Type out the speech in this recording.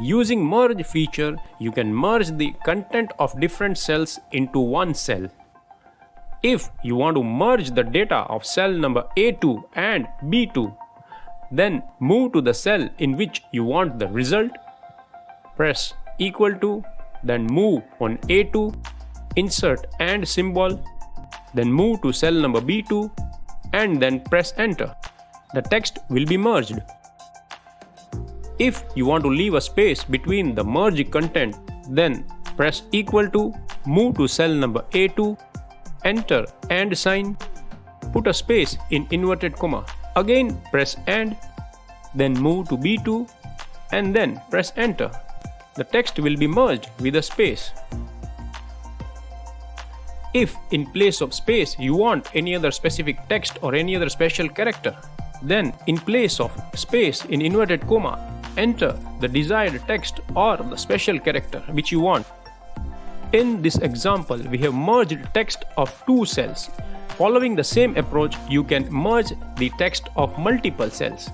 Using merge feature, you can merge the content of different cells into one cell. If you want to merge the data of cell number A2 and B2, then move to the cell in which you want the result, press equal to, then move on A2, insert and symbol, then move to cell number B2 and then press enter. The text will be merged. If you want to leave a space between the merged content, then press equal to, move to cell number A2, enter and sign, put a space in inverted comma, again press and, then move to B2 and then press enter. The text will be merged with a space. If in place of space you want any other specific text or any other special character, then in place of space in inverted comma, enter the desired text or the special character which you want. In this example, we have merged text of two cells. Following the same approach, you can merge the text of multiple cells.